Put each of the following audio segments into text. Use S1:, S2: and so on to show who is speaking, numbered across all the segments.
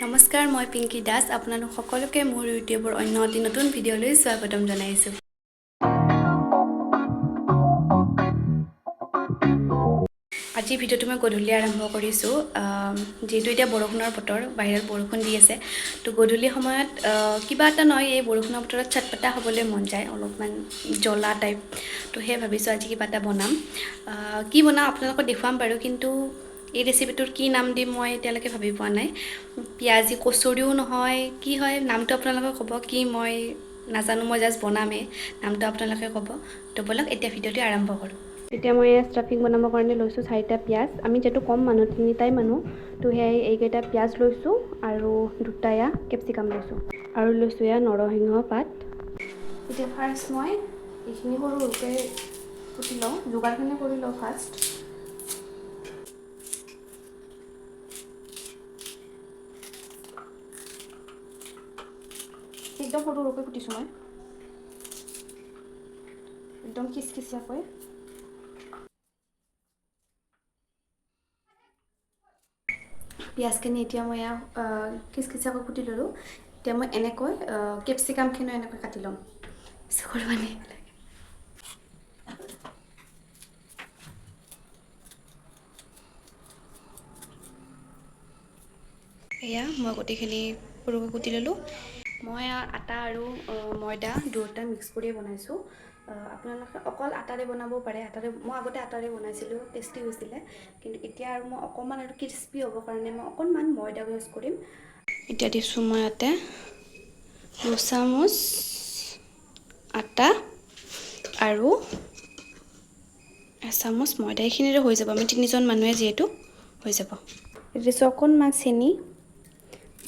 S1: নমস্কাৰ, মই পিংকিদাস। আপোনালোক সকলোকে মোৰ ইউটিউবৰ অন্য এটি নতুন ভিডিঅ'লৈ স্বাগতম জনাইছোঁ। আজি ভিডিঅ'টো মই গধূলি আৰম্ভ কৰিছোঁ। যিহেতু এতিয়া বৰষুণৰ বতৰ, বাহিৰত বৰষুণ দি আছে, তো গধূলি সময়ত কিবা এটা নহয় এই বৰষুণৰ বতৰত চটপটা হ'বলৈ মন যায়, অলপমান জ্বলা টাইপ। তো সেয়ে ভাবিছোঁ আজি কিবা এটা বনাম। কি বনাম আপোনালোকক দেখুৱাম বাৰু, কিন্তু এই ৰেচিপিটোৰ কি নাম দিম মই এতিয়ালৈকে ভাবি পোৱা নাই। পিঁয়াজি কচুৰিও নহয়, কি হয় নামটো আপোনালোকে ক'ব, কি মই নাজানো, মই জাষ্ট বনামেই, নামটো আপোনালোকে ক'ব। তো ব'লক এতিয়া ভিডিঅ'টো আৰম্ভ কৰোঁ। এতিয়া মই ষ্টাফিং বনাবৰ কাৰণে লৈছোঁ 4টা পিঁয়াজ। আমি যিহেতু কম মানুহ, 3টাই মানুহ, তো সেয়াই এইকেইটা পিঁয়াজ লৈছোঁ আৰু 2টা কেপচিকাম লৈছোঁ আৰু লৈছোঁ নৰসিংহ পাত। এতিয়া ফাৰ্ষ্ট মই এইখিনি সৰু সৰুকৈ কুটি লওঁ, যোগাৰখিনি কৰি লওঁ ফাৰ্ষ্ট। একদম সৰু সৰুকৈ কুটিছোঁ মই, একদম খিচখিচিয়াকৈ। পিঁয়াজখিনি এতিয়া মই খিচখিচিয়াকৈ কুটি ল'লোঁ। এতিয়া মই এনেকৈ কেপচিকামখিনিও এনেকৈ কাটি ল'ম। চকুৰ পানী এয়া মই গোটেইখিনি সৰুকৈ কুটি ল'লোঁ। মই আটা আৰু ময়দা দুয়োটা মিক্স কৰিয়ে বনাইছোঁ। আপোনালোকে অকল আটাৰে বনাবও পাৰে। মই আগতে আটাৰে বনাইছিলোঁ, টেষ্টি হৈছিলে, কিন্তু এতিয়া আৰু মই অকণমান আৰু ক্ৰিস্পি হ'বৰ কাৰণে মই অকণমান ময়দা ইউজ কৰিম। এতিয়া দিছোঁ মই ইয়াতে 2 চামুচ আটা আৰু 1 চামুচ ময়দা। এইখিনিৰে হৈ যাব, আমি 3জন মানুহে যিহেতু হৈ যাব। দিছোঁ অকণমান চেনি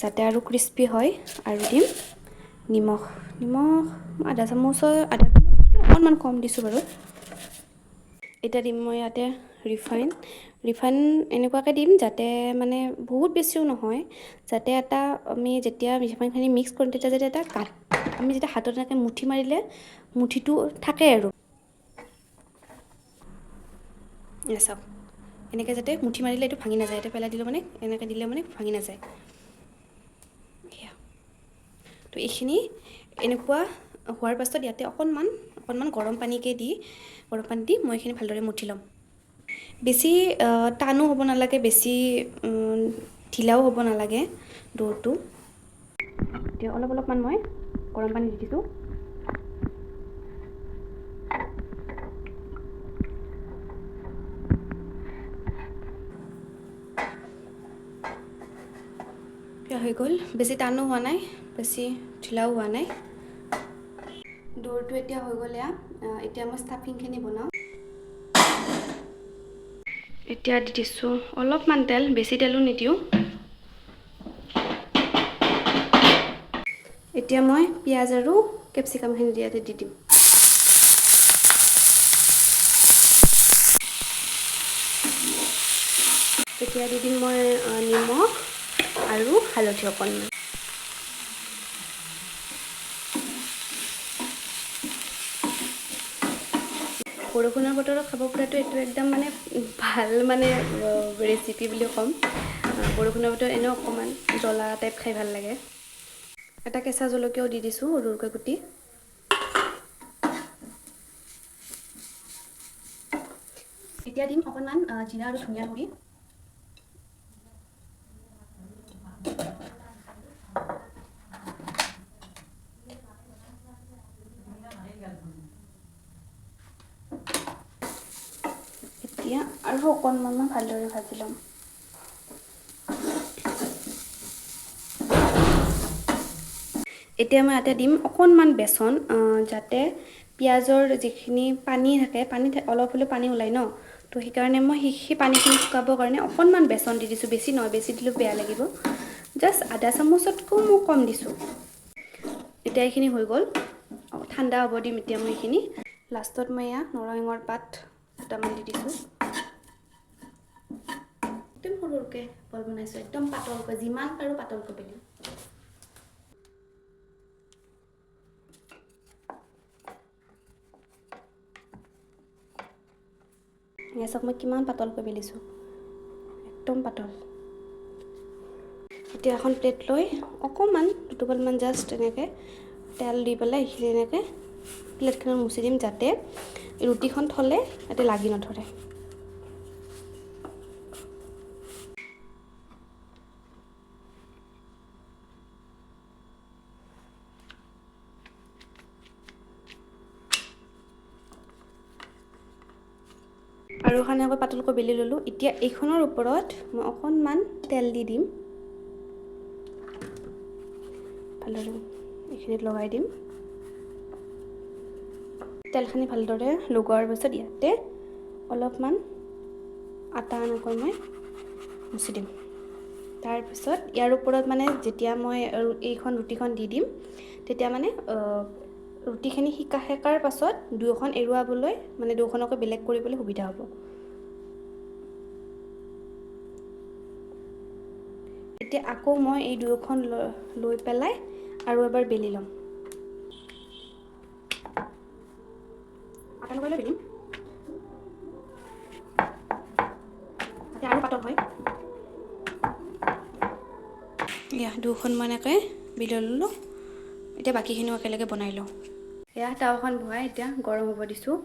S1: যাতে আৰু ক্ৰিস্পি হয়, আৰু দিম নিমখ। আধা চামুচতকৈ অকণমান কম দিছোঁ বাৰু। এতিয়া দিম মই ইয়াতে ৰিফাইন এনেকুৱাকৈ দিম যাতে মানে বহুত বেছিও নহয়, যাতে আমি যেতিয়া ৰিফাইনখিনি মিক্স কৰিম তেতিয়া যাতে আমি যেতিয়া হাতত এনেকৈ মুঠি মাৰিলে মুঠিটো থাকে আৰু চাওক, এনেকৈ যাতে মুঠি মাৰিলে এইটো ভাঙি নাযায়, পেলাই দিলে মানে এনেকৈ দিলে মানে ভাঙি নাযায়। সেয়া, তো এইখিনি এনেকুৱা হোৱাৰ পাছত ইয়াতে অকণমান গৰম পানী দি মই এইখিনি ভালদৰে মঠি ল'ম। বেছি টানো হ'ব নালাগে, বেছি ঢিলাও হ'ব নালাগে ডোটো। এতিয়া অলপমান মই গৰম পানী দি দিছোঁ। হৈ গ'ল, বেছি টানো হোৱা নাই, বেছি ঢিলাও হোৱা নাই। ডোটো এতিয়া হৈ গ'ল। এতিয়া মই ষ্টাফিংখিনি বনাওঁ। এতিয়া দি দিছোঁ অলপমান তেল, বেছি তেলো নিদিওঁ। এতিয়া মই পিঁয়াজ আৰু কেপচিকামখিনি ইয়াতে দি দিম। এতিয়া দি দিম মই নিমখ আৰু হালধি অকণমান। বৰষুণৰ বতৰত খাব পৰাটো এইটো একদম মানে ভাল ৰেচিপি বুলি ক'ম। বৰষুণৰ বতৰত এনেও অকণমান জ্বলা টাইপ খাই ভাল লাগে। এটা কেঁচা জলকীয়াও দি দিছোঁ সৰু সৰুকৈ কুটি। এতিয়া দিম অকণমান জিৰা আৰু ধনিয়া গুড়ি। এতিয়া আৰু অকণমান ভালদৰে ভাজি ল'ম। এতিয়া মই ইয়াতে দিম অকণমান বেচন, যাতে পিঁয়াজৰ যিখিনি পানী থাকে, অলপ হ'লেও পানী ওলায় ন, তো সেইকাৰণে মই সেই পানীখিনি শুকাবৰ কাৰণে অকণমান বেচন দি দিছোঁ। বেছি নহয়, বেছি দিলেও বেয়া লাগিব। জাষ্ট আধা চামুচতকৈ মই কম দিছোঁ। এতিয়া এইখিনি হৈ গ'ল, ঠাণ্ডা হ'ব দিম এতিয়া মই এইখিনি। লাষ্টত মই নৰসিংহৰ পাত দুটামান দি দিছোঁ। একদম সৰু সৰুকৈ বল বনাইছোঁ, একদম পাতলকৈ, যিমান পাৰোঁ পাতলকৈ বেলিম। চাওক মই কিমান পাতলকৈ বেলিছোঁ, একদম পাতল। এতিয়া এখন প্লেট লৈ অকণমান দুটোপালমান জাষ্ট এনেকৈ তেল দি পেলাই এইখিনি এনেকৈ প্লেটখনত মুচি দিম যাতে ৰুটিখন থ'লে যাতে লাগি নধৰে। আৰু এনেকৈ পাতলকৈ বেলি ল'লোঁ। এতিয়া এইখনৰ ওপৰত মই অকণমান তেল দি দিম, ভালদৰে এইখিনিত লগাই দিম। তেলখিনি ভালদৰে লগোৱাৰ পাছত ইয়াতে অলপমান আটা এনেকৈ মই মুচি দিম। তাৰপিছত ইয়াৰ ওপৰত মানে যেতিয়া মই এইখন ৰুটিখন দি দিম তেতিয়া মানে ৰুটিখিনি সেকাৰ পাছত দুয়োখন এৰুৱাবলৈ মানে দুয়োখনকে বেলেগ কৰিবলৈ সুবিধা হ'ব। এতিয়া আকৌ মই এই দুয়োখন লৈ পেলাই আৰু এবাৰ বেলি ল'ম। আটা লগাই লৈ বেলিম যাতে আৰু পাতল হয়। দুয়োখন মই এনেকৈ বেলি ল'লোঁ। এতিয়া বাকীখিনিও একেলগে বনাই লওঁ। টাৱাখন বহাই এতিয়া গৰম হ'ব দিছোঁ।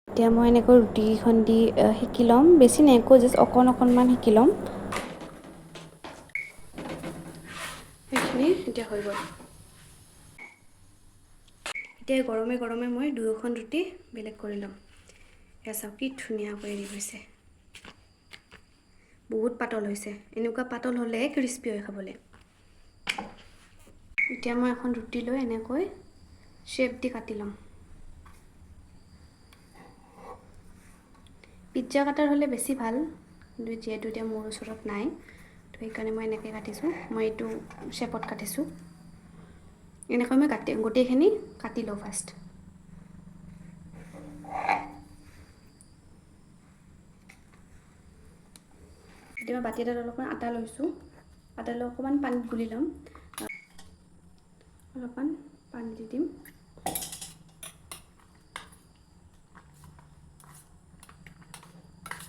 S1: এতিয়া মই এনেকৈ ৰুটিকেইখন দি সেকি ল'ম, বেছি নাইকৈ জাষ্ট অকণমান সেকি ল'ম। সেইখিনি এতিয়া হৈ গ'ল। এতিয়া গৰমে গৰমে মই দুয়োখন ৰুটি বেলেগ কৰি ল'ম। চাওক কি ধুনীয়াকৈ ৰেডি হৈছে, বহুত পাতল হৈছে। এনেকুৱা পাতল হ'লে ক্ৰিস্পি হয় খাবলৈ। এতিয়া মই এখন ৰুটি লৈ এনেকৈ শ্বেপ দি কাটি ল'ম। পিজ্জা কাটাৰ হ'লে বেছি ভাল, যিহেতু এতিয়া মোৰ ওচৰত নাই, তো সেইকাৰণে মই এনেকৈ কাটিছোঁ। মই এইটো শ্বেপত কাটিছোঁ। এনেকৈ মই গোটেইখিনি কাটি লওঁ ফাৰ্ষ্ট। এতিয়া মই বাতি এটাত অলপমান আটা লৈছোঁ। আটা লৈ অকণমান পানীত গুলি ল'ম। অলপমান পানী দি দিম।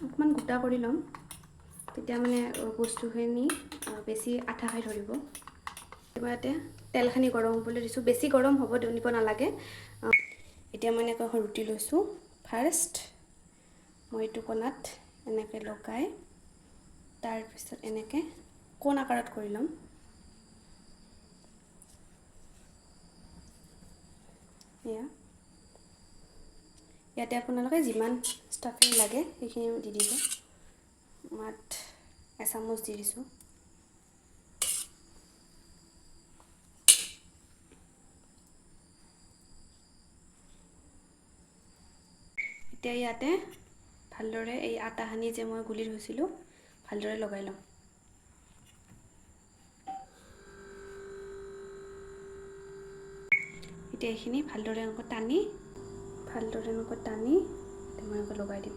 S1: অকণমান গোটা কৰি ল'ম, তেতিয়া মানে বস্তুখিনি বেছি আঠা খাই ধৰিব। মই ইয়াতে তেলখিনি গৰম হ'বলৈ দিছোঁ, বেছি গৰম হ'ব দিব নালাগে। এতিয়া মই এনেকৈ এখন ৰুটি লৈছোঁ। ফাৰ্ষ্ট মই এইটো কোণাত এনেকৈ লগাই তাৰপিছত এনেকৈ কোণ আকাৰত কৰি ল'ম। ইয়াতে আপোনালোকে যিমান ষ্টাফিং লাগে সেইখিনি দি দিব। মই এচামুচ দি দিছোঁ। এতিয়া ইয়াতে ভালদৰে এই আটাখিনি যে মই গুলি থৈছিলোঁ ভালদৰে লগাই ল'ম। এতিয়া এইখিনি ভালদৰে এনেকৈ টানি মই এনেকৈ লগাই দিম।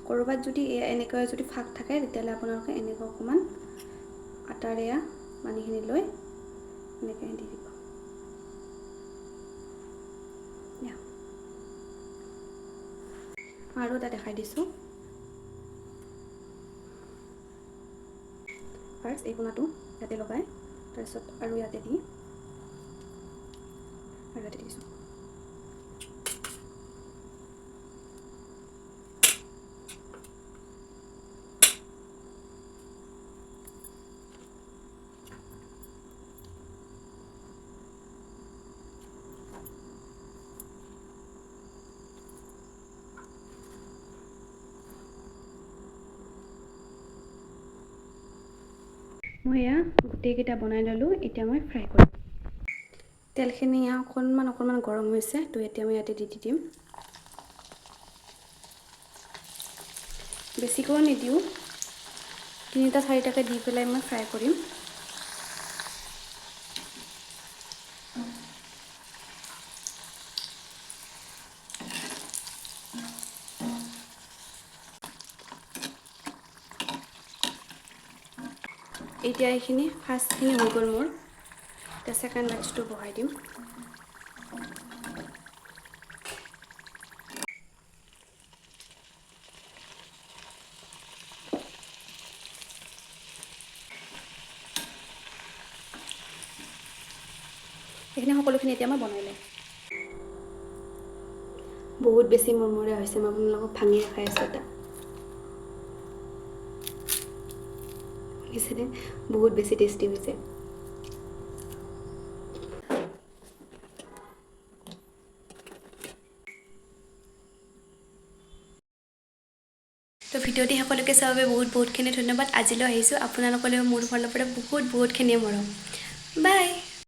S1: ক'ৰবাত যদি এনেকৈ যদি ফাঁক থাকে তেতিয়াহ'লে আপোনালোকে এনেকৈ অকণমান আটাৰে পানীখিনি লৈ এনেকৈ দি দিব। আৰু এটা দেখাই দিছোঁ। ফাৰ্ষ্ট এই কোণাটো ইয়াতে লগাই তাৰপিছত আৰু ইয়াতে দি আৰু ইয়াতে দিছোঁ। মই এয়া গোটেইকেইটা বনাই ল'লোঁ। এতিয়া মই ফ্ৰাই কৰিম। তেলখিনি অকণমান গৰম হৈছে, তো এতিয়া মই ইয়াতে দি দিম। বেছিকৈও নিদিওঁ, 3-4টাকৈ দি পেলাই মই ফ্ৰাই কৰিম। এতিয়া এইখিনি ফাৰ্ষ্টখিনি হৈ গ'ল মোৰ। এতিয়া ছেকেণ্ড বেটচটো বহাই দিম। সেইখিনি সকলোখিনি এতিয়া মই বনাই লওঁ বহুত বেছি মৰমৰীয়া হৈছে মই আপোনালোকক ভাঙি দেখাই আছোঁ এটা শুনিছেনে বহুত বেছি টেষ্টি হৈছে তো ভিডিঅ'টি সকলোকে চাবৰ বাবে বহুতখিনি ধন্যবাদ আজিলৈ আহিছোঁ আপোনালোকলৈ মোৰ ফালৰ পৰা বহুতখিনি মৰম বাই